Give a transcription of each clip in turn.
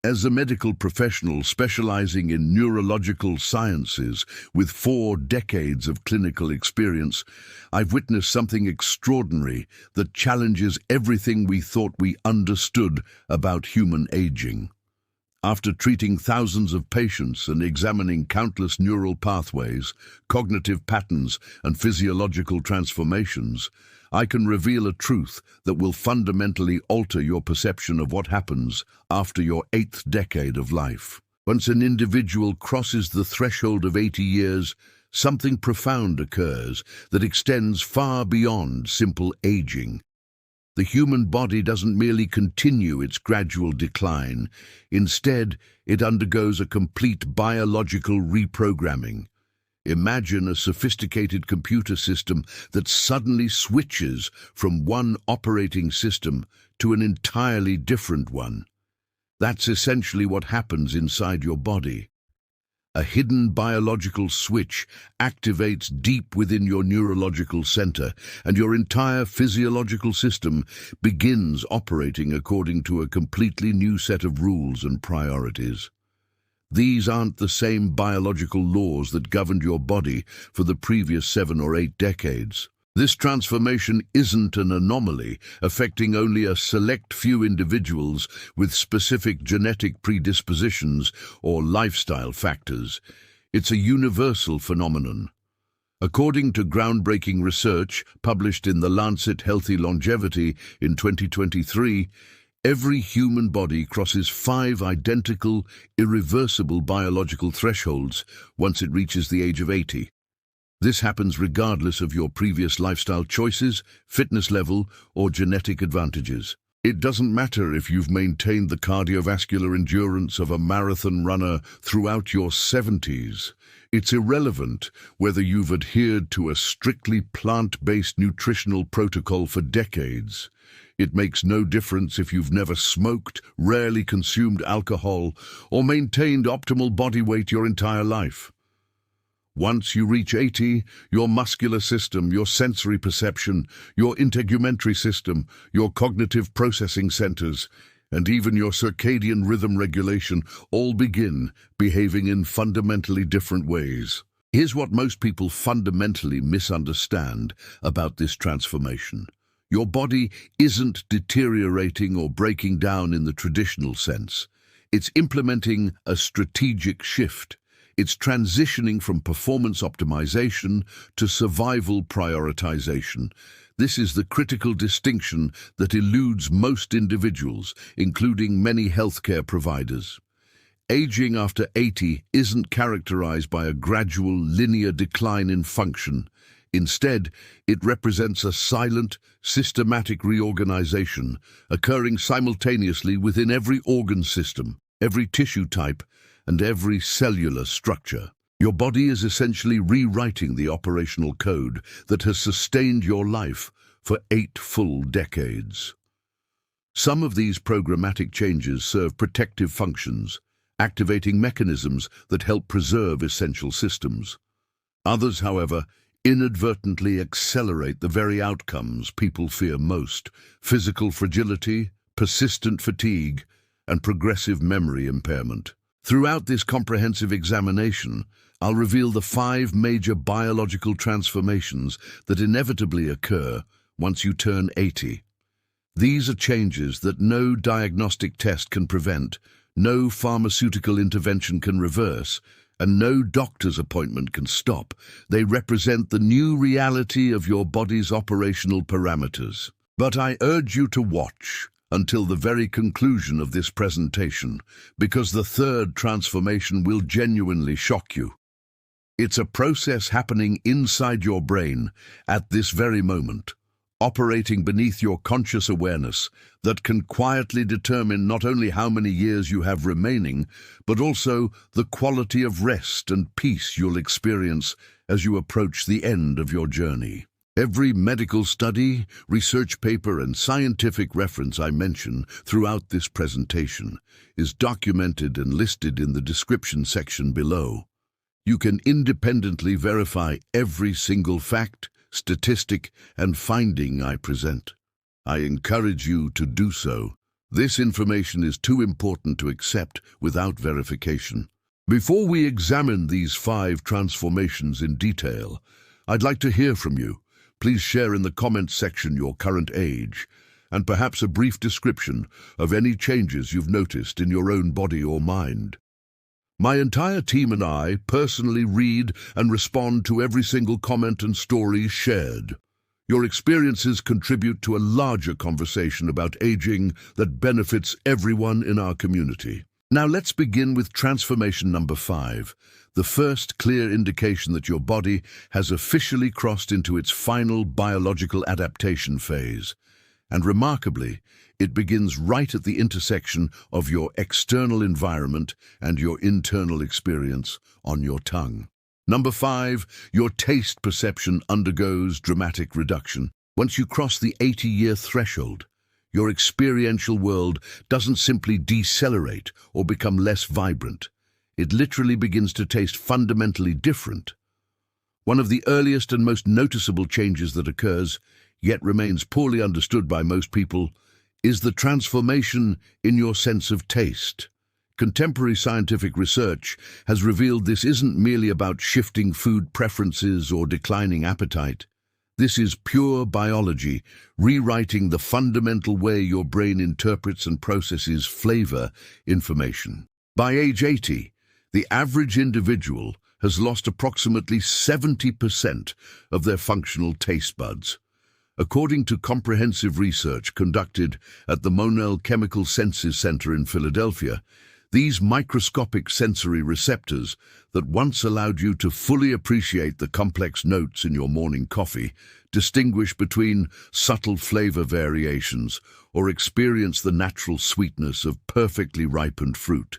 As a medical professional specializing in neurological sciences with 4 decades of clinical experience, I've witnessed something extraordinary that challenges everything we thought we understood about human aging. After treating thousands of patients and examining countless neural pathways, cognitive patterns, and physiological transformations, I can reveal a truth that will fundamentally alter your perception of what happens after your 8th decade of life. Once an individual crosses the threshold of 80 years, something profound occurs that extends far beyond simple aging. The human body doesn't merely continue its gradual decline. Instead, it undergoes a complete biological reprogramming. Imagine a sophisticated computer system that suddenly switches from one operating system to an entirely different one. That's essentially what happens inside your body. A hidden biological switch activates deep within your neurological center, and your entire physiological system begins operating according to a completely new set of rules and priorities. These aren't the same biological laws that governed your body for the previous 7 or 8 decades. This transformation isn't an anomaly affecting only a select few individuals with specific genetic predispositions or lifestyle factors. It's a universal phenomenon. According to groundbreaking research published in the Lancet Healthy Longevity in 2023, every human body crosses 5 identical, irreversible biological thresholds once it reaches the age of 80. This happens regardless of your previous lifestyle choices, fitness level, or genetic advantages. It doesn't matter if you've maintained the cardiovascular endurance of a marathon runner throughout your 70s. It's irrelevant whether you've adhered to a strictly plant-based nutritional protocol for decades. It makes no difference if you've never smoked, rarely consumed alcohol, or maintained optimal body weight your entire life. Once you reach 80, your muscular system, your sensory perception, your integumentary system, your cognitive processing centers, and even your circadian rhythm regulation all begin behaving in fundamentally different ways. Here's what most people fundamentally misunderstand about this transformation. Your body isn't deteriorating or breaking down in the traditional sense. It's implementing a strategic shift. It's transitioning from performance optimization to survival prioritization. This is the critical distinction that eludes most individuals, including many healthcare providers. Aging after 80 isn't characterized by a gradual, linear decline in function. Instead, it represents a silent, systematic reorganization occurring simultaneously within every organ system, every tissue type, and every cellular structure. Your body is essentially rewriting the operational code that has sustained your life for 8 full decades. Some of these programmatic changes serve protective functions, activating mechanisms that help preserve essential systems. Others, however, inadvertently accelerate the very outcomes people fear most: physical fragility, persistent fatigue, and progressive memory impairment. Throughout this comprehensive examination, I'll reveal the 5 major biological transformations that inevitably occur once you turn 80. These are changes that no diagnostic test can prevent, no pharmaceutical intervention can reverse, and no doctor's appointment can stop. They represent the new reality of your body's operational parameters. But I urge you to watch until the very conclusion of this presentation, because the 3rd transformation will genuinely shock you. It's a process happening inside your brain at this very moment, operating beneath your conscious awareness, that can quietly determine not only how many years you have remaining, but also the quality of rest and peace you'll experience as you approach the end of your journey. Every medical study, research paper, and scientific reference I mention throughout this presentation is documented and listed in the description section below. You can independently verify every single fact, statistic, and finding I present. I encourage you to do so. This information is too important to accept without verification. Before we examine these 5 transformations in detail, I'd like to hear from you. Please share in the comments section your current age, and perhaps a brief description of any changes you've noticed in your own body or mind. My entire team and I personally read and respond to every single comment and story shared. Your experiences contribute to a larger conversation about aging that benefits everyone in our community. Now let's begin with transformation number 5, the first clear indication that your body has officially crossed into its final biological adaptation phase. And remarkably, it begins right at the intersection of your external environment and your internal experience on your tongue. Number 5, your taste perception undergoes dramatic reduction. Once you cross the 80-year threshold, your experiential world doesn't simply decelerate or become less vibrant. It literally begins to taste fundamentally different. One of the earliest and most noticeable changes that occurs, yet remains poorly understood by most people, is the transformation in your sense of taste. Contemporary scientific research has revealed this isn't merely about shifting food preferences or declining appetite. This is pure biology, rewriting the fundamental way your brain interprets and processes flavor information. By age 80, the average individual has lost approximately 70% of their functional taste buds. According to comprehensive research conducted at the Monell Chemical Senses Center in Philadelphia, these microscopic sensory receptors that once allowed you to fully appreciate the complex notes in your morning coffee, distinguish between subtle flavor variations, or experience the natural sweetness of perfectly ripened fruit,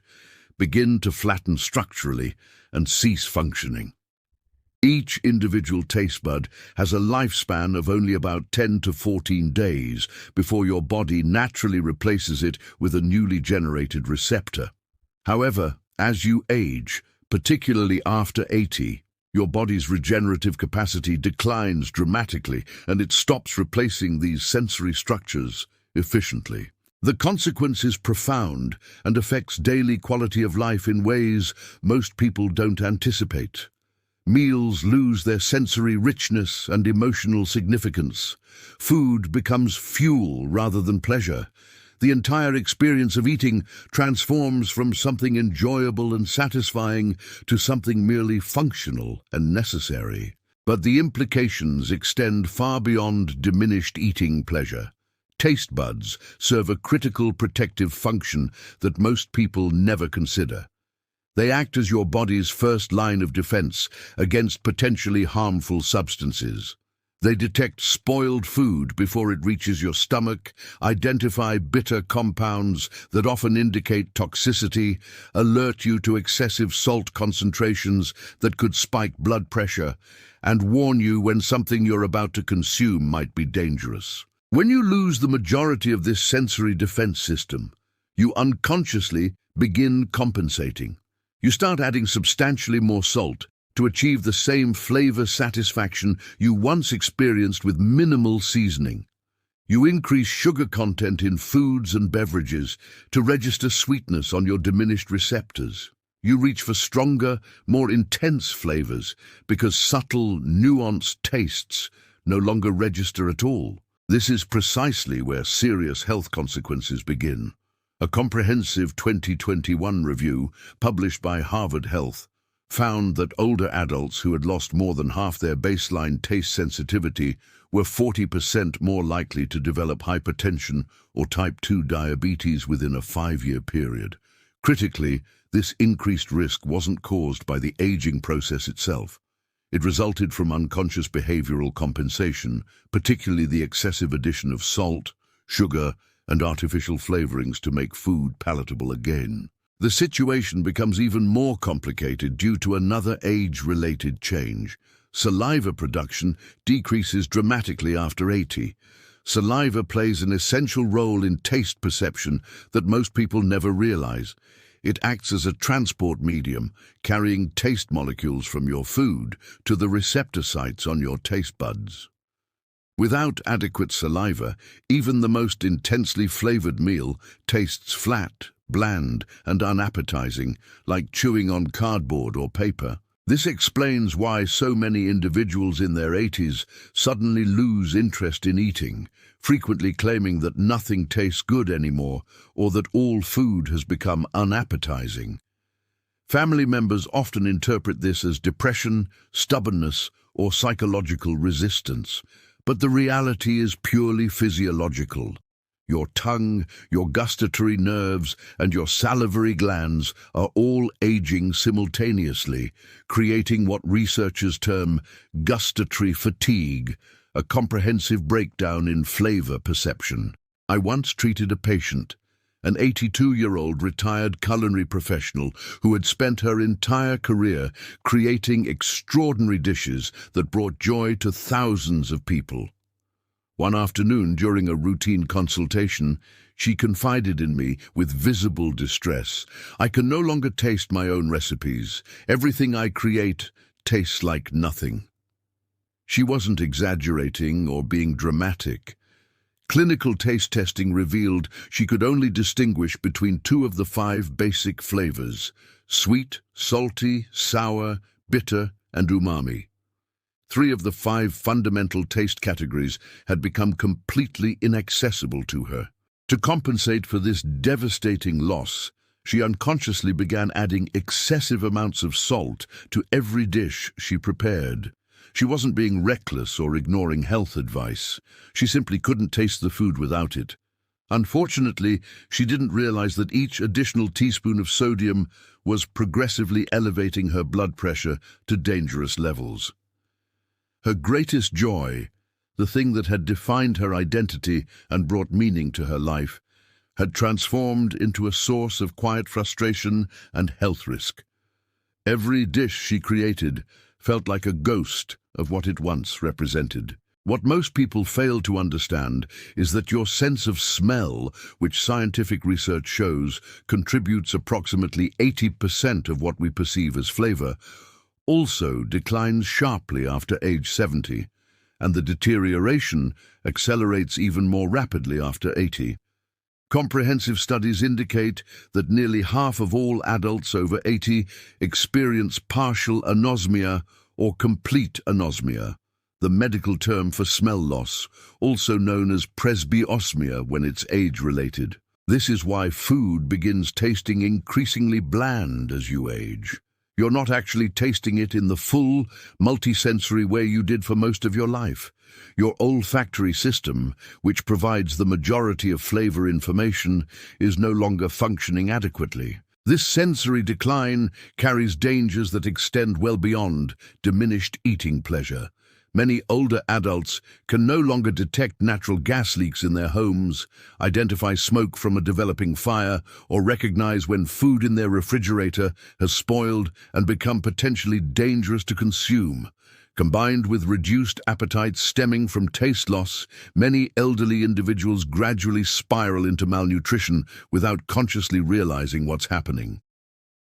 begin to flatten structurally and cease functioning. Each individual taste bud has a lifespan of only about 10 to 14 days before your body naturally replaces it with a newly generated receptor. However, as you age, particularly after 80, your body's regenerative capacity declines dramatically and it stops replacing these sensory structures efficiently. The consequence is profound and affects daily quality of life in ways most people don't anticipate. Meals lose their sensory richness and emotional significance. Food becomes fuel rather than pleasure. The entire experience of eating transforms from something enjoyable and satisfying to something merely functional and necessary. But the implications extend far beyond diminished eating pleasure. Taste buds serve a critical protective function that most people never consider. They act as your body's first line of defense against potentially harmful substances. They detect spoiled food before it reaches your stomach, identify bitter compounds that often indicate toxicity, alert you to excessive salt concentrations that could spike blood pressure, and warn you when something you're about to consume might be dangerous. When you lose the majority of this sensory defense system, you unconsciously begin compensating. You start adding substantially more salt to achieve the same flavor satisfaction you once experienced with minimal seasoning. You increase sugar content in foods and beverages to register sweetness on your diminished receptors. You reach for stronger, more intense flavors because subtle, nuanced tastes no longer register at all. This is precisely where serious health consequences begin. A comprehensive 2021 review published by Harvard Health found that older adults who had lost more than half their baseline taste sensitivity were 40% more likely to develop hypertension or type 2 diabetes within a 5-year period. Critically, this increased risk wasn't caused by the aging process itself. It resulted from unconscious behavioral compensation, particularly the excessive addition of salt, sugar, and artificial flavorings to make food palatable again. The situation becomes even more complicated due to another age-related change. Saliva production decreases dramatically after 80. Saliva plays an essential role in taste perception that most people never realize. It acts as a transport medium, carrying taste molecules from your food to the receptor sites on your taste buds. Without adequate saliva, even the most intensely flavored meal tastes flat, bland, and unappetizing, like chewing on cardboard or paper. This explains why so many individuals in their 80s suddenly lose interest in eating, frequently claiming that nothing tastes good anymore or that all food has become unappetizing. Family members often interpret this as depression, stubbornness, or psychological resistance, but the reality is purely physiological. Your tongue, your gustatory nerves, and your salivary glands are all aging simultaneously, creating what researchers term gustatory fatigue, a comprehensive breakdown in flavor perception. I once treated a patient, an 82-year-old retired culinary professional who had spent her entire career creating extraordinary dishes that brought joy to thousands of people. One afternoon, during a routine consultation, she confided in me with visible distress. "I can no longer taste my own recipes. Everything I create tastes like nothing." She wasn't exaggerating or being dramatic. Clinical taste testing revealed she could only distinguish between 2 of the 5 basic flavors: sweet, salty, sour, bitter, and umami. 3 of the 5 fundamental taste categories had become completely inaccessible to her. To compensate for this devastating loss, she unconsciously began adding excessive amounts of salt to every dish she prepared. She wasn't being reckless or ignoring health advice. She simply couldn't taste the food without it. Unfortunately, she didn't realize that each additional teaspoon of sodium was progressively elevating her blood pressure to dangerous levels. Her greatest joy, the thing that had defined her identity and brought meaning to her life, had transformed into a source of quiet frustration and health risk. Every dish she created felt like a ghost of what it once represented. What most people fail to understand is that your sense of smell, which scientific research shows contributes approximately 80% of what we perceive as flavor, also declines sharply after age 70, and the deterioration accelerates even more rapidly after 80. Comprehensive studies indicate that nearly half of all adults over 80 experience partial anosmia or complete anosmia, the medical term for smell loss, also known as presbyosmia when it's age-related. This is why food begins tasting increasingly bland as you age. You're not actually tasting it in the full, multisensory way you did for most of your life. Your olfactory system, which provides the majority of flavor information, is no longer functioning adequately. This sensory decline carries dangers that extend well beyond diminished eating pleasure. Many older adults can no longer detect natural gas leaks in their homes, identify smoke from a developing fire, or recognize when food in their refrigerator has spoiled and become potentially dangerous to consume. Combined with reduced appetite stemming from taste loss, many elderly individuals gradually spiral into malnutrition without consciously realizing what's happening.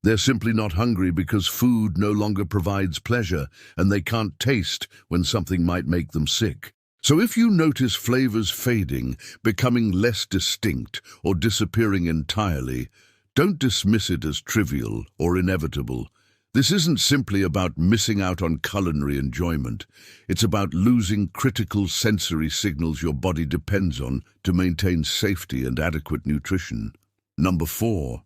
They're simply not hungry because food no longer provides pleasure, and they can't taste when something might make them sick. So if you notice flavors fading, becoming less distinct, or disappearing entirely, don't dismiss it as trivial or inevitable. This isn't simply about missing out on culinary enjoyment. It's about losing critical sensory signals your body depends on to maintain safety and adequate nutrition. Number 4.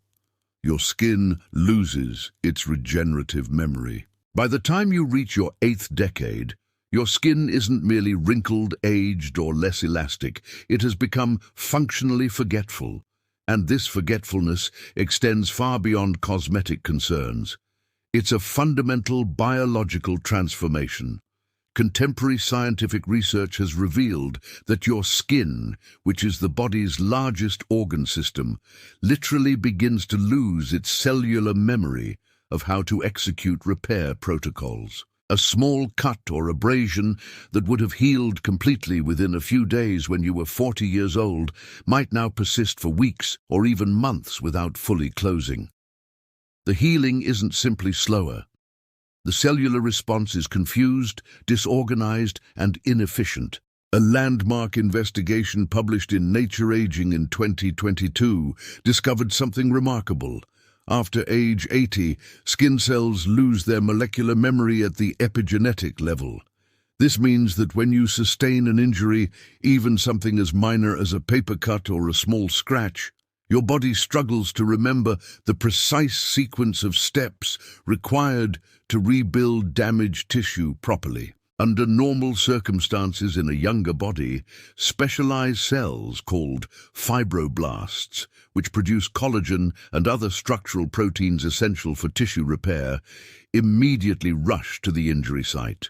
Your skin loses its regenerative memory. By the time you reach your 8th decade, your skin isn't merely wrinkled, aged, or less elastic. It has become functionally forgetful, and this forgetfulness extends far beyond cosmetic concerns. It's a fundamental biological transformation. Contemporary scientific research has revealed that your skin, which is the body's largest organ system, literally begins to lose its cellular memory of how to execute repair protocols. A small cut or abrasion that would have healed completely within a few days when you were 40 years old might now persist for weeks or even months without fully closing. The healing isn't simply slower. The cellular response is confused, disorganized, and inefficient. A landmark investigation published in Nature Aging in 2022 discovered something remarkable. After age 80, skin cells lose their molecular memory at the epigenetic level. This means that when you sustain an injury, even something as minor as a paper cut or a small scratch, your body struggles to remember the precise sequence of steps required to rebuild damaged tissue properly. Under normal circumstances in a younger body, specialized cells called fibroblasts, which produce collagen and other structural proteins essential for tissue repair, immediately rush to the injury site.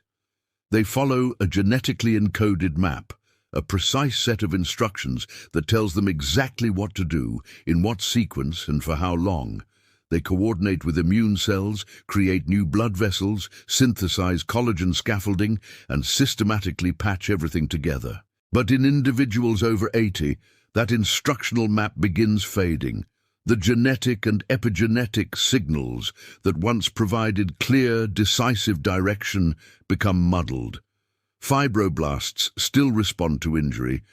They follow a genetically encoded map, a precise set of instructions that tells them exactly what to do, in what sequence and for how long. They coordinate with immune cells, create new blood vessels, synthesize collagen scaffolding, and systematically patch everything together. But in individuals over 80, that instructional map begins fading. The genetic and epigenetic signals that once provided clear, decisive direction become muddled. Fibroblasts still respond to injury,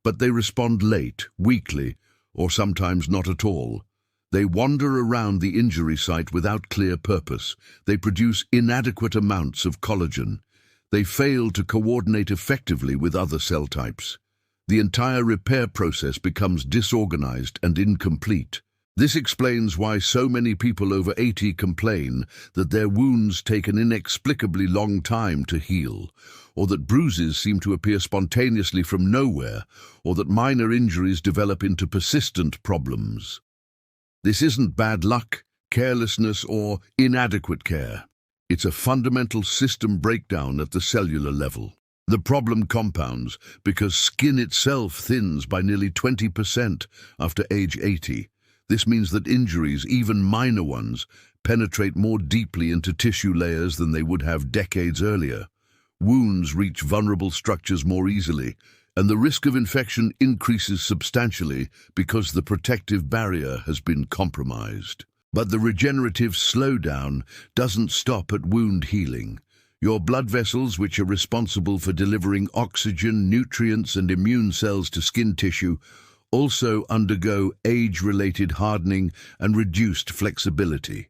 but they respond late, weakly, or sometimes not at all. They wander around the injury site without clear purpose. They produce inadequate amounts of collagen. They fail to coordinate effectively with other cell types. The entire repair process becomes disorganized and incomplete. This explains why so many people over 80 complain that their wounds take an inexplicably long time to heal, or that bruises seem to appear spontaneously from nowhere, or that minor injuries develop into persistent problems. This isn't bad luck, carelessness, or inadequate care. It's a fundamental system breakdown at the cellular level. The problem compounds because skin itself thins by nearly 20% after age 80. This means that injuries, even minor ones, penetrate more deeply into tissue layers than they would have decades earlier. Wounds reach vulnerable structures more easily, and the risk of infection increases substantially because the protective barrier has been compromised. But the regenerative slowdown doesn't stop at wound healing. Your blood vessels, which are responsible for delivering oxygen, nutrients, and immune cells to skin tissue, also undergo age-related hardening and reduced flexibility.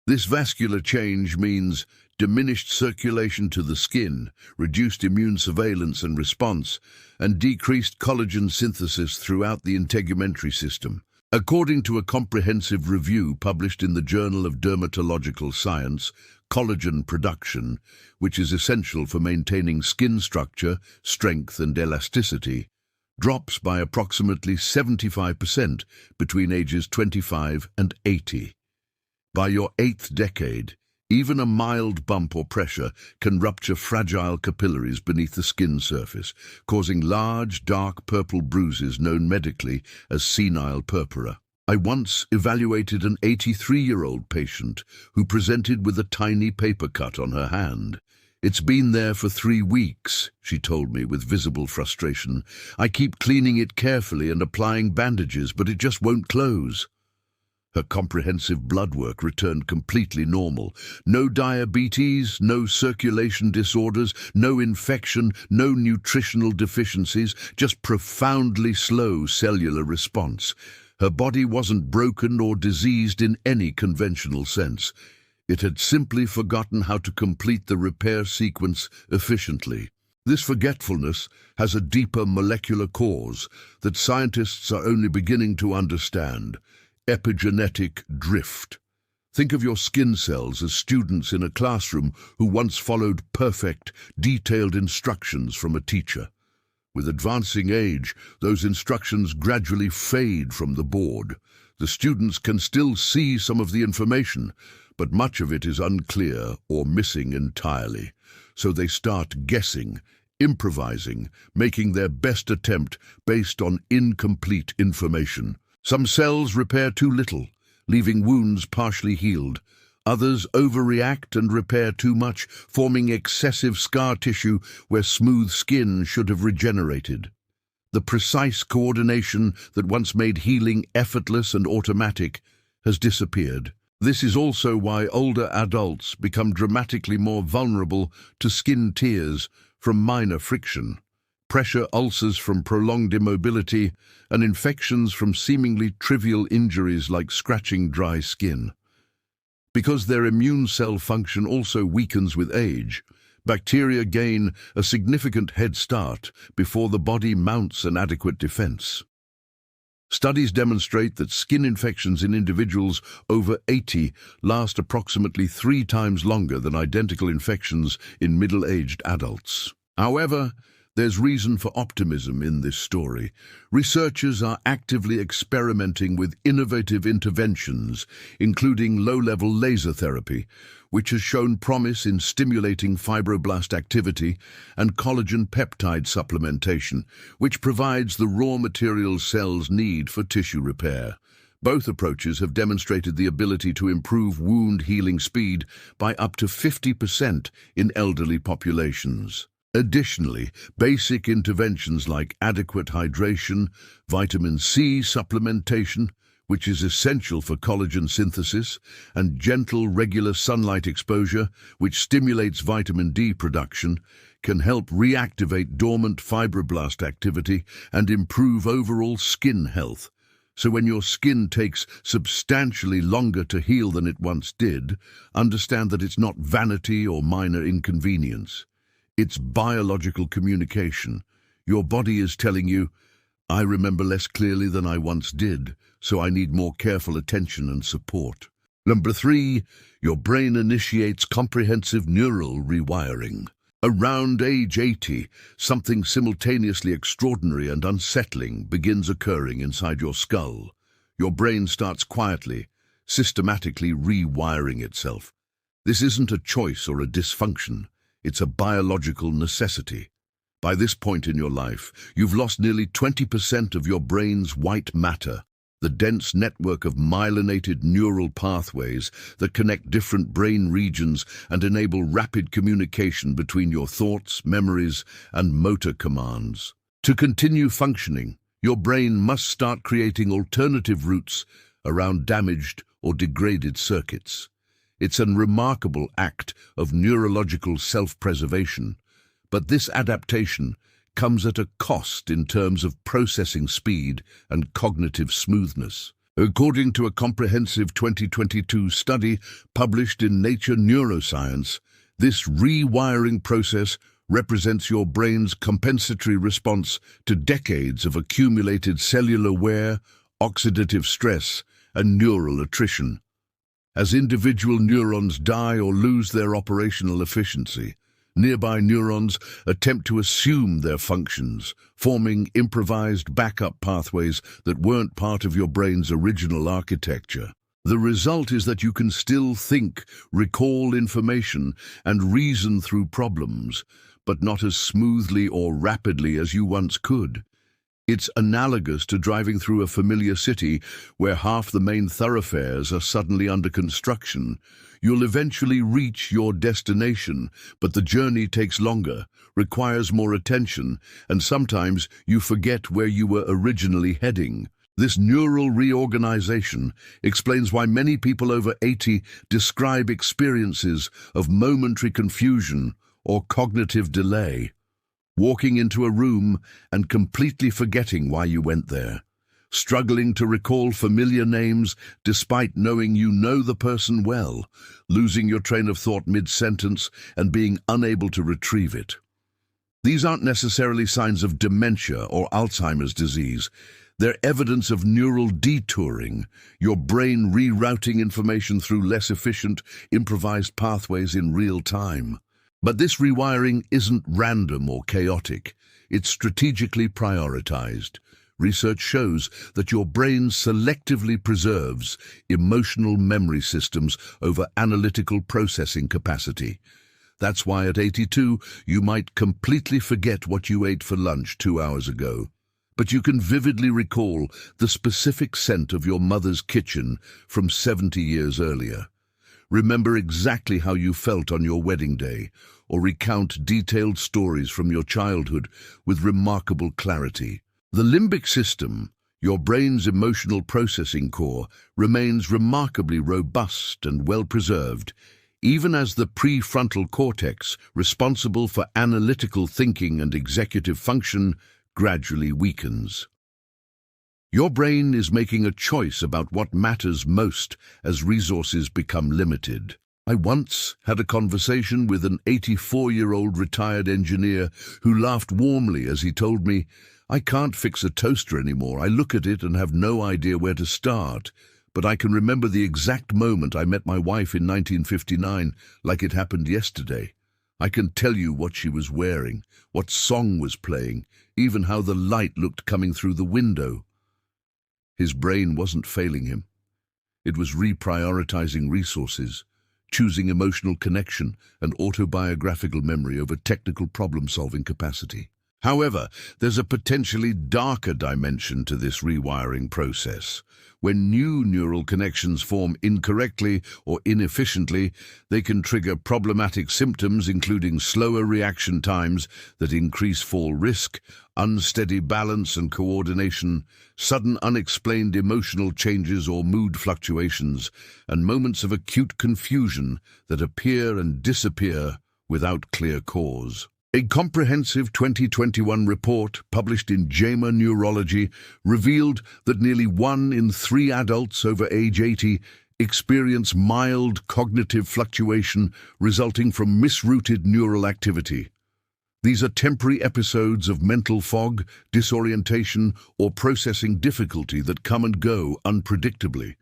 This vascular change means diminished circulation to the skin, reduced immune surveillance and response, and decreased collagen synthesis throughout the integumentary system. According to a comprehensive review published in the Journal of Dermatological Science, collagen production, which is essential for maintaining skin structure, strength, and elasticity, drops by approximately 75% between ages 25 and 80. By your 8th decade, even a mild bump or pressure can rupture fragile capillaries beneath the skin surface, causing large, dark purple bruises known medically as senile purpura. I once evaluated an 83-year-old patient who presented with a tiny paper cut on her hand. "It's been there for 3 weeks, she told me with visible frustration. "I keep cleaning it carefully and applying bandages, but it just won't close." Her comprehensive blood work returned completely normal. No diabetes, no circulation disorders, no infection, no nutritional deficiencies, just profoundly slow cellular response. Her body wasn't broken or diseased in any conventional sense. It had simply forgotten how to complete the repair sequence efficiently. This forgetfulness has a deeper molecular cause that scientists are only beginning to understand: epigenetic drift. Think of your skin cells as students in a classroom who once followed perfect, detailed instructions from a teacher. With advancing age, those instructions gradually fade from the board. The students can still see some of the information, but much of it is unclear or missing entirely. So they start guessing, improvising, making their best attempt based on incomplete information. Some cells repair too little, leaving wounds partially healed. Others overreact and repair too much, forming excessive scar tissue where smooth skin should have regenerated. The precise coordination that once made healing effortless and automatic has disappeared. This is also why older adults become dramatically more vulnerable to skin tears from minor friction. pressure ulcers from prolonged immobility, and infections from seemingly trivial injuries like scratching dry skin. Because their immune cell function also weakens with age, bacteria gain a significant head start before the body mounts an adequate defense. Studies demonstrate that skin infections in individuals over 80 last approximately 3 times longer than identical infections in middle-aged adults. However, there's reason for optimism in this story. Researchers are actively experimenting with innovative interventions, including low-level laser therapy, which has shown promise in stimulating fibroblast activity, and collagen peptide supplementation, which provides the raw materials cells need for tissue repair. Both approaches have demonstrated the ability to improve wound healing speed by up to 50% in elderly populations. Additionally, basic interventions like adequate hydration, vitamin C supplementation, which is essential for collagen synthesis, and gentle, regular sunlight exposure, which stimulates vitamin D production, can help reactivate dormant fibroblast activity and improve overall skin health. So when your skin takes substantially longer to heal than it once did, understand that it's not vanity or minor inconvenience. It's biological communication. Your body is telling you, I remember less clearly than I once did, so I need more careful attention and support. Number 3, your brain initiates comprehensive neural rewiring. Around age 80, something simultaneously extraordinary and unsettling begins occurring inside your skull. Your brain starts quietly, systematically rewiring itself. This isn't a choice or a dysfunction. It's a biological necessity. By this point in your life, you've lost nearly 20% of your brain's white matter, the dense network of myelinated neural pathways that connect different brain regions and enable rapid communication between your thoughts, memories, and motor commands. To continue functioning, your brain must start creating alternative routes around damaged or degraded circuits. It's a remarkable act of neurological self-preservation, but this adaptation comes at a cost in terms of processing speed and cognitive smoothness. According to a comprehensive 2022 study published in Nature Neuroscience, this rewiring process represents your brain's compensatory response to decades of accumulated cellular wear, oxidative stress, and neural attrition. As individual neurons die or lose their operational efficiency, nearby neurons attempt to assume their functions, forming improvised backup pathways that weren't part of your brain's original architecture. The result is that you can still think, recall information, and reason through problems, but not as smoothly or rapidly as you once could. It's analogous to driving through a familiar city where half the main thoroughfares are suddenly under construction. You'll eventually reach your destination, but the journey takes longer, requires more attention, and sometimes you forget where you were originally heading. This neural reorganization explains why many people over 80 describe experiences of momentary confusion or cognitive delay. Walking into a room and completely forgetting why you went there, struggling to recall familiar names despite knowing you know the person well, losing your train of thought mid-sentence and being unable to retrieve it. These aren't necessarily signs of dementia or Alzheimer's disease. They're evidence of neural detouring, your brain rerouting information through less efficient, improvised pathways in real time. But this rewiring isn't random or chaotic. It's strategically prioritized. Research shows that your brain selectively preserves emotional memory systems over analytical processing capacity. That's why at 82, you might completely forget what you ate for lunch 2 hours ago. But you can vividly recall the specific scent of your mother's kitchen from 70 years earlier. Remember exactly how you felt on your wedding day, or recount detailed stories from your childhood with remarkable clarity. The limbic system, your brain's emotional processing core, remains remarkably robust and well-preserved, even as the prefrontal cortex, responsible for analytical thinking and executive function, gradually weakens. Your brain is making a choice about what matters most as resources become limited. I once had a conversation with an 84-year-old retired engineer who laughed warmly as he told me, "I can't fix a toaster anymore. I look at it and have no idea where to start. But I can remember the exact moment I met my wife in 1959, like it happened yesterday. I can tell you what she was wearing, what song was playing, even how the light looked coming through the window." His brain wasn't failing him. It was reprioritizing resources, choosing emotional connection and autobiographical memory over technical problem-solving capacity. However, there's a potentially darker dimension to this rewiring process. When new neural connections form incorrectly or inefficiently, they can trigger problematic symptoms including slower reaction times that increase fall risk, unsteady balance and coordination, sudden unexplained emotional changes or mood fluctuations, and moments of acute confusion that appear and disappear without clear cause. A comprehensive 2021 report published in JAMA Neurology revealed that nearly 1 in 3 adults over age 80 experience mild cognitive fluctuation resulting from misrouted neural activity. These are temporary episodes of mental fog, disorientation, or processing difficulty that come and go unpredictably.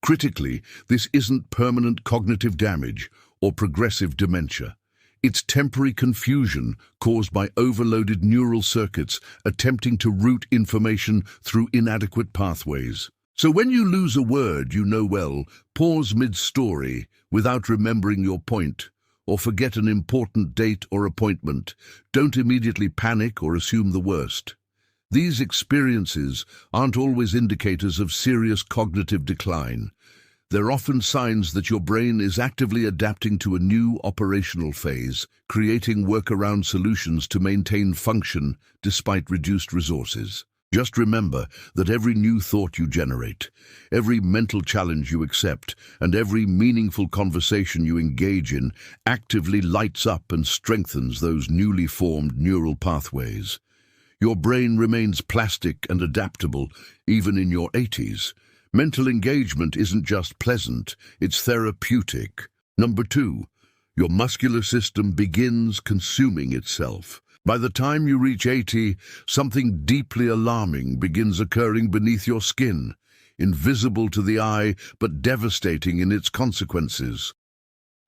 Critically, this isn't permanent cognitive damage or progressive dementia. It's temporary confusion caused by overloaded neural circuits attempting to route information through inadequate pathways. So when you lose a word you know well, pause mid-story without remembering your point, or forget an important date or appointment, don't immediately panic or assume the worst. These experiences aren't always indicators of serious cognitive decline. They're often signs that your brain is actively adapting to a new operational phase, creating workaround solutions to maintain function despite reduced resources. Just remember that every new thought you generate, every mental challenge you accept, and every meaningful conversation you engage in actively lights up and strengthens those newly formed neural pathways. Your brain remains plastic and adaptable even in your 80s. Mental engagement isn't just pleasant, it's therapeutic. Number 2, your muscular system begins consuming itself. By the time you reach 80, something deeply alarming begins occurring beneath your skin, invisible to the eye but devastating in its consequences.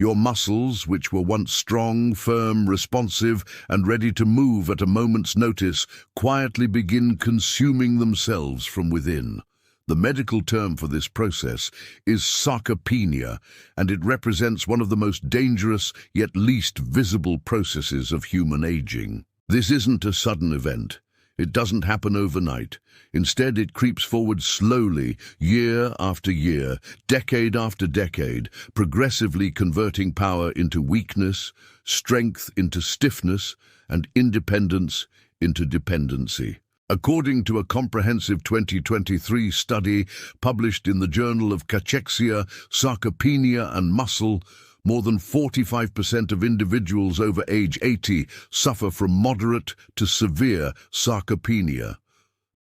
Your muscles, which were once strong, firm, responsive, and ready to move at a moment's notice, quietly begin consuming themselves from within. The medical term for this process is sarcopenia, and it represents one of the most dangerous yet least visible processes of human aging. This isn't a sudden event. It doesn't happen overnight. Instead, it creeps forward slowly, year after year, decade after decade, progressively converting power into weakness, strength into stiffness, and independence into dependency. According to a comprehensive 2023 study published in the Journal of Cachexia, Sarcopenia and Muscle, more than 45% of individuals over age 80 suffer from moderate to severe sarcopenia.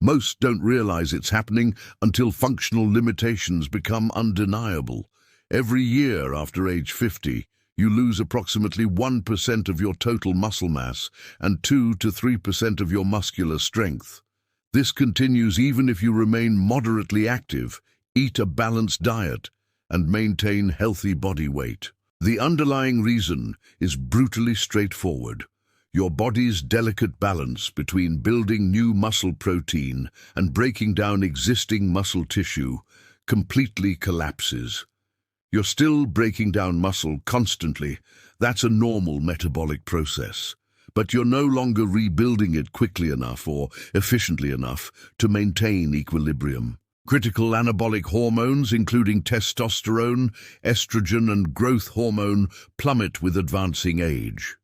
Most don't realize it's happening until functional limitations become undeniable. Every year after age 50, you lose approximately 1% of your total muscle mass and 2 to 3% of your muscular strength. This continues even if you remain moderately active, eat a balanced diet, and maintain healthy body weight. The underlying reason is brutally straightforward. Your body's delicate balance between building new muscle protein and breaking down existing muscle tissue completely collapses. You're still breaking down muscle constantly. That's a normal metabolic process. But you're no longer rebuilding it quickly enough or efficiently enough to maintain equilibrium. Critical anabolic hormones, including testosterone, estrogen, and growth hormone, plummet with advancing age.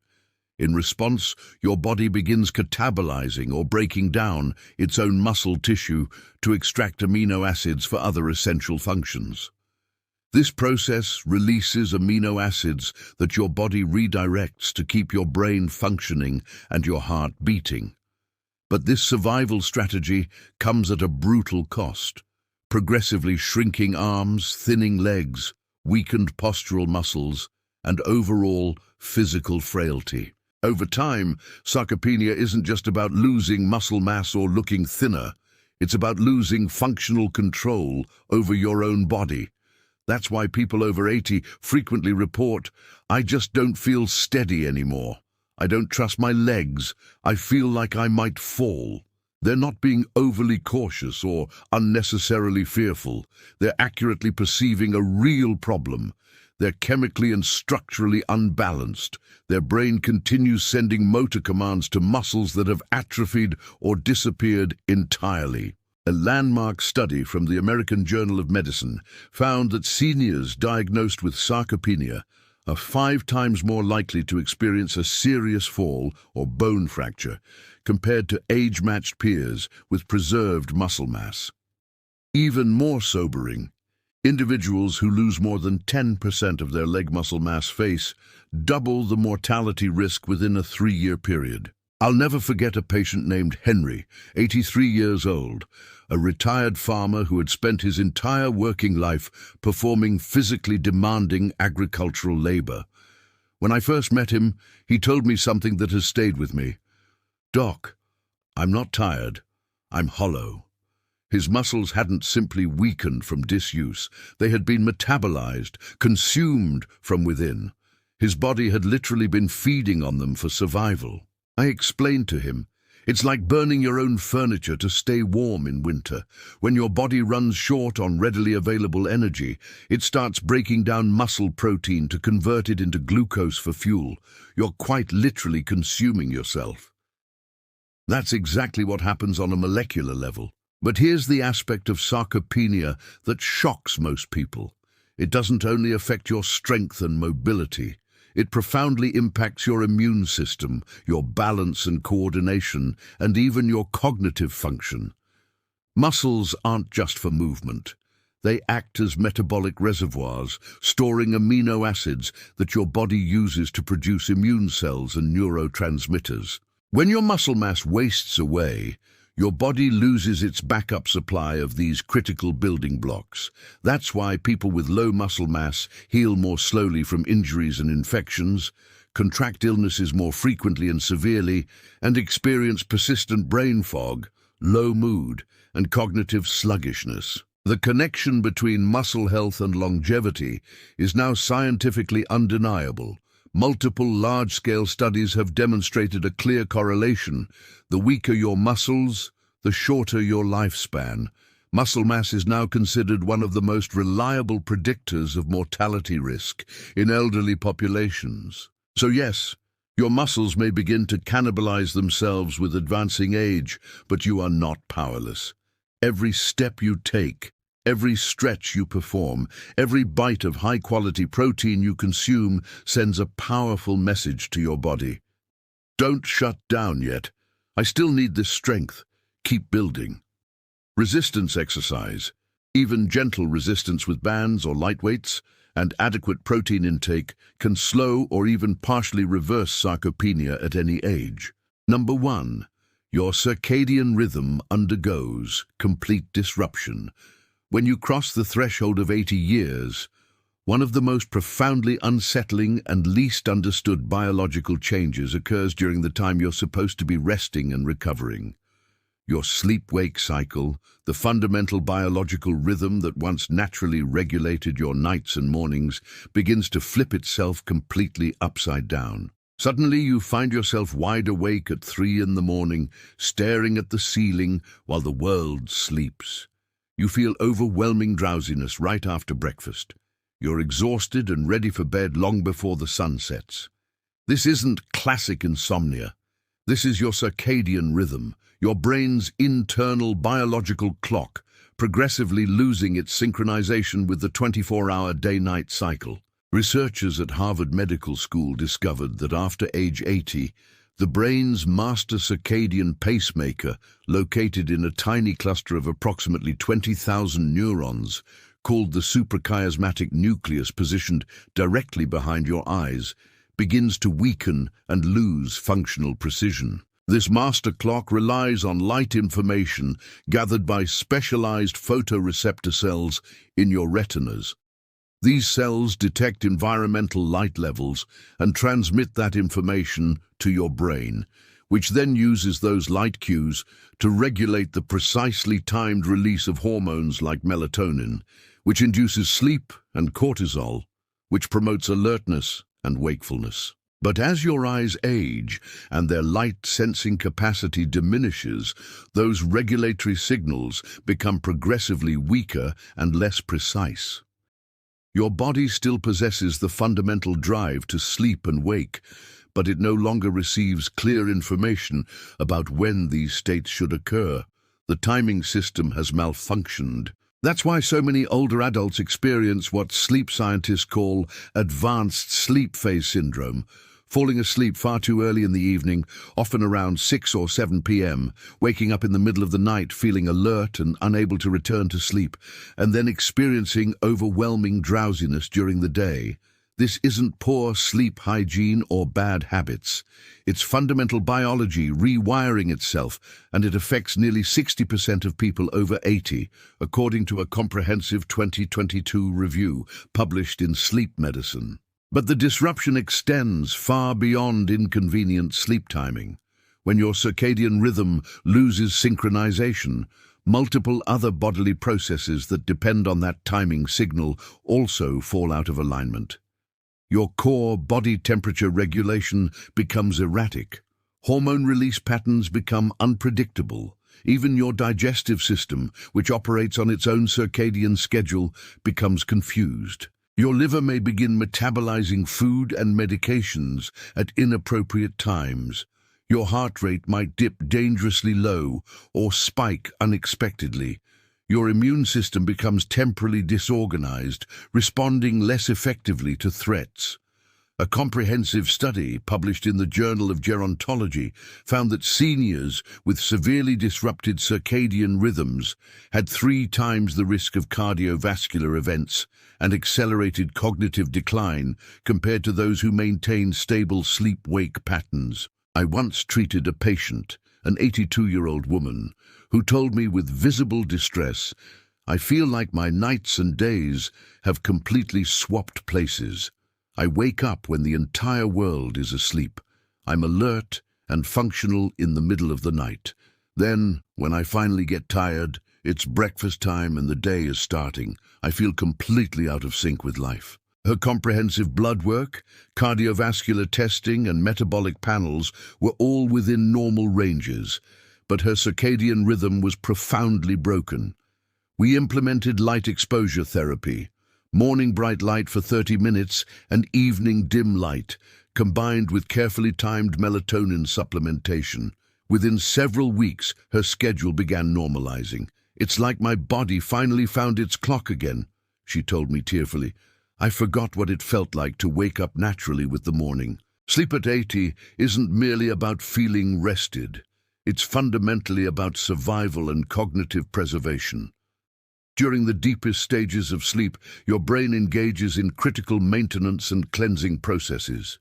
In response, your body begins catabolizing or breaking down its own muscle tissue to extract amino acids for other essential functions. This process releases amino acids that your body redirects to keep your brain functioning and your heart beating. But this survival strategy comes at a brutal cost: progressively shrinking arms, thinning legs, weakened postural muscles, and overall physical frailty. Over time, sarcopenia isn't just about losing muscle mass or looking thinner. It's about losing functional control over your own body. That's why people over 80 frequently report, "I just don't feel steady anymore. I don't trust my legs. I feel like I might fall." They're not being overly cautious or unnecessarily fearful. They're accurately perceiving a real problem. They're chemically and structurally unbalanced. Their brain continues sending motor commands to muscles that have atrophied or disappeared entirely. A landmark study from the American Journal of Medicine found that seniors diagnosed with sarcopenia are 5 times more likely to experience a serious fall or bone fracture compared to age-matched peers with preserved muscle mass. Even more sobering, individuals who lose more than 10% of their leg muscle mass face double the mortality risk within a 3-year period. I'll never forget a patient named Henry, 83 years old, a retired farmer who had spent his entire working life performing physically demanding agricultural labor. When I first met him, he told me something that has stayed with me. "Doc, I'm not tired, I'm hollow." His muscles hadn't simply weakened from disuse, they had been metabolized, consumed from within. His body had literally been feeding on them for survival. I explained to him, it's like burning your own furniture to stay warm in winter. When your body runs short on readily available energy, it starts breaking down muscle protein to convert it into glucose for fuel. You're quite literally consuming yourself. That's exactly what happens on a molecular level. But here's the aspect of sarcopenia that shocks most people. It doesn't only affect your strength and mobility. It profoundly impacts your immune system, your balance and coordination, and even your cognitive function. Muscles aren't just for movement. They act as metabolic reservoirs, storing amino acids that your body uses to produce immune cells and neurotransmitters. When your muscle mass wastes away, your body loses its backup supply of these critical building blocks. That's why people with low muscle mass heal more slowly from injuries and infections, contract illnesses more frequently and severely, and experience persistent brain fog, low mood, and cognitive sluggishness. The connection between muscle health and longevity is now scientifically undeniable. Multiple large-scale studies have demonstrated a clear correlation. The weaker your muscles, the shorter your lifespan. Muscle mass is now considered one of the most reliable predictors of mortality risk in elderly populations. So yes, your muscles may begin to cannibalize themselves with advancing age, but you are not powerless. Every step you take, every stretch you perform, every bite of high-quality protein you consume sends a powerful message to your body. Don't shut down yet. I still need this strength. Keep building. Resistance exercise, even gentle resistance with bands or light weights, and adequate protein intake can slow or even partially reverse sarcopenia at any age. Number 1. Your circadian rhythm undergoes complete disruption. When you cross the threshold of 80 years, one of the most profoundly unsettling and least understood biological changes occurs during the time you're supposed to be resting and recovering. Your sleep-wake cycle, the fundamental biological rhythm that once naturally regulated your nights and mornings, begins to flip itself completely upside down. Suddenly you find yourself wide awake at 3 in the morning, staring at the ceiling while the world sleeps. You feel overwhelming drowsiness right after breakfast. You're exhausted and ready for bed long before the sun sets. This isn't classic insomnia. This is your circadian rhythm, your brain's internal biological clock, progressively losing its synchronization with the 24-hour day-night cycle. Researchers at Harvard Medical School discovered that after age 80, the brain's master circadian pacemaker, located in a tiny cluster of approximately 20,000 neurons, called the suprachiasmatic nucleus positioned directly behind your eyes, begins to weaken and lose functional precision. This master clock relies on light information gathered by specialized photoreceptor cells in your retinas. These cells detect environmental light levels and transmit that information to your brain, which then uses those light cues to regulate the precisely timed release of hormones like melatonin, which induces sleep, and cortisol, which promotes alertness and wakefulness. But as your eyes age and their light-sensing capacity diminishes, those regulatory signals become progressively weaker and less precise. Your body still possesses the fundamental drive to sleep and wake, but it no longer receives clear information about when these states should occur. The timing system has malfunctioned. That's why so many older adults experience what sleep scientists call advanced sleep phase syndrome, falling asleep far too early in the evening, often around 6 or 7 p.m., waking up in the middle of the night feeling alert and unable to return to sleep, and then experiencing overwhelming drowsiness during the day. This isn't poor sleep hygiene or bad habits. It's fundamental biology rewiring itself, and it affects nearly 60% of people over 80, according to a comprehensive 2022 review published in Sleep Medicine. But the disruption extends far beyond inconvenient sleep timing. When your circadian rhythm loses synchronization, multiple other bodily processes that depend on that timing signal also fall out of alignment. Your core body temperature regulation becomes erratic. Hormone release patterns become unpredictable. Even your digestive system, which operates on its own circadian schedule, becomes confused. Your liver may begin metabolizing food and medications at inappropriate times. Your heart rate might dip dangerously low or spike unexpectedly. Your immune system becomes temporarily disorganized, responding less effectively to threats. A comprehensive study published in the Journal of Gerontology found that seniors with severely disrupted circadian rhythms had 3 times the risk of cardiovascular events and accelerated cognitive decline compared to those who maintained stable sleep-wake patterns. I once treated a patient, an 82-year-old woman, who told me with visible distress, "I feel like my nights and days have completely swapped places. I wake up when the entire world is asleep. I'm alert and functional in the middle of the night. Then, when I finally get tired, it's breakfast time and the day is starting. I feel completely out of sync with life." Her comprehensive blood work, cardiovascular testing, and metabolic panels were all within normal ranges, but her circadian rhythm was profoundly broken. We implemented light exposure therapy, morning bright light for 30 minutes and evening dim light, combined with carefully timed melatonin supplementation. Within several weeks, her schedule began normalizing. "It's like my body finally found its clock again," she told me tearfully. "I forgot what it felt like to wake up naturally with the morning." Sleep at 80 isn't merely about feeling rested. It's fundamentally about survival and cognitive preservation. During the deepest stages of sleep, your brain engages in critical maintenance and cleansing processes.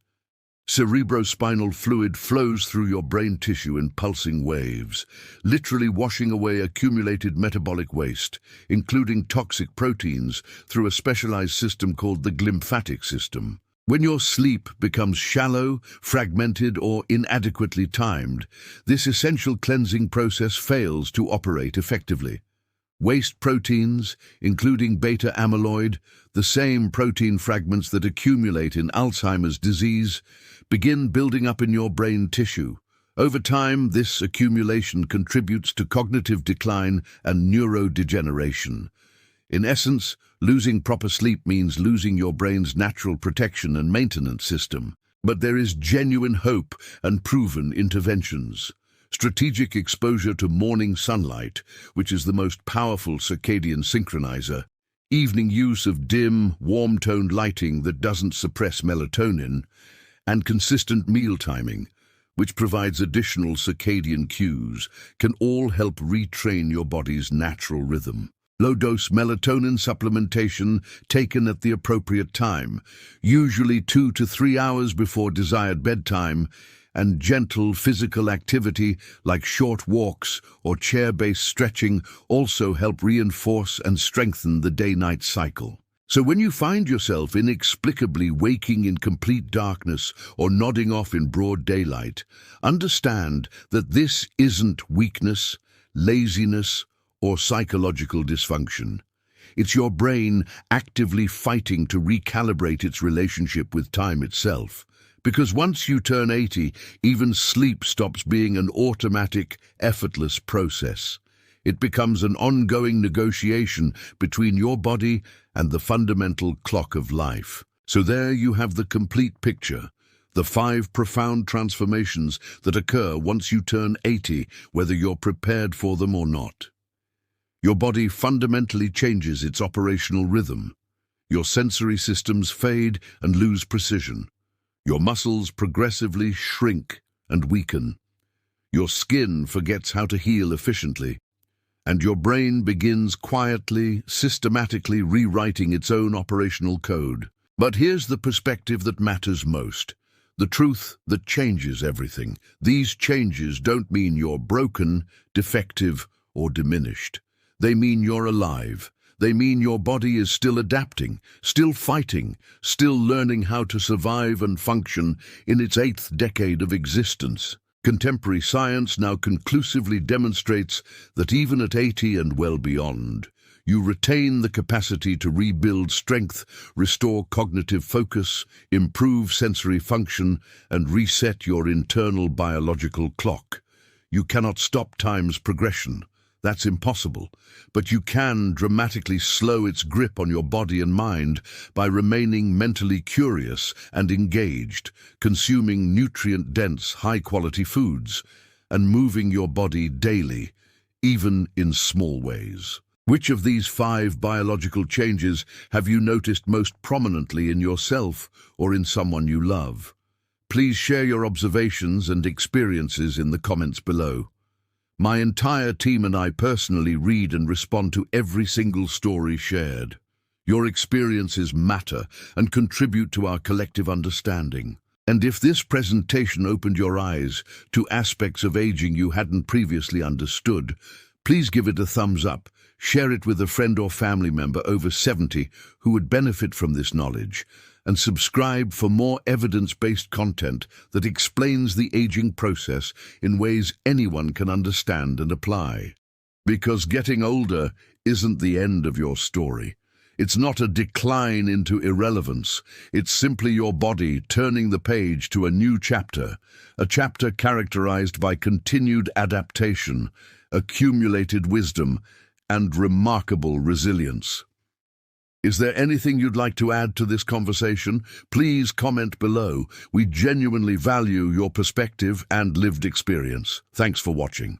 Cerebrospinal fluid flows through your brain tissue in pulsing waves, literally washing away accumulated metabolic waste, including toxic proteins, through a specialized system called the glymphatic system. When your sleep becomes shallow, fragmented, or inadequately timed, this essential cleansing process fails to operate effectively. Waste proteins, including beta amyloid, the same protein fragments that accumulate in Alzheimer's disease, begin building up in your brain tissue. Over time, this accumulation contributes to cognitive decline and neurodegeneration. In essence, losing proper sleep means losing your brain's natural protection and maintenance system. But there is genuine hope and proven interventions. Strategic exposure to morning sunlight, which is the most powerful circadian synchronizer, evening use of dim, warm-toned lighting that doesn't suppress melatonin, and consistent meal timing, which provides additional circadian cues, can all help retrain your body's natural rhythm. Low-dose melatonin supplementation taken at the appropriate time, usually 2 to 3 hours before desired bedtime, and gentle physical activity like short walks or chair-based stretching also help reinforce and strengthen the day-night cycle. So when you find yourself inexplicably waking in complete darkness or nodding off in broad daylight, understand that this isn't weakness, laziness, or psychological dysfunction. It's your brain actively fighting to recalibrate its relationship with time itself. Because once you turn 80, even sleep stops being an automatic, effortless process. It becomes an ongoing negotiation between your body and the fundamental clock of life. So there you have the complete picture, the 5 profound transformations that occur once you turn 80, whether you're prepared for them or not. Your body fundamentally changes its operational rhythm. Your sensory systems fade and lose precision. Your muscles progressively shrink and weaken. Your skin forgets how to heal efficiently. And your brain begins quietly, systematically rewriting its own operational code. But here's the perspective that matters most. The truth that changes everything. These changes don't mean you're broken, defective, or diminished. They mean you're alive. They mean your body is still adapting, still fighting, still learning how to survive and function in its 8th decade of existence. Contemporary science now conclusively demonstrates that even at 80 and well beyond, you retain the capacity to rebuild strength, restore cognitive focus, improve sensory function, and reset your internal biological clock. You cannot stop time's progression. That's impossible, but you can dramatically slow its grip on your body and mind by remaining mentally curious and engaged, consuming nutrient-dense, high-quality foods, and moving your body daily, even in small ways. Which of these 5 biological changes have you noticed most prominently in yourself or in someone you love? Please share your observations and experiences in the comments below. My entire team and I personally read and respond to every single story shared. Your experiences matter and contribute to our collective understanding. And if this presentation opened your eyes to aspects of aging you hadn't previously understood, please give it a thumbs up, share it with a friend or family member over 70 who would benefit from this knowledge, and subscribe for more evidence-based content that explains the aging process in ways anyone can understand and apply. Because getting older isn't the end of your story. It's not a decline into irrelevance. It's simply your body turning the page to a new chapter, a chapter characterized by continued adaptation, accumulated wisdom, and remarkable resilience. Is there anything you'd like to add to this conversation? Please comment below. We genuinely value your perspective and lived experience. Thanks for watching.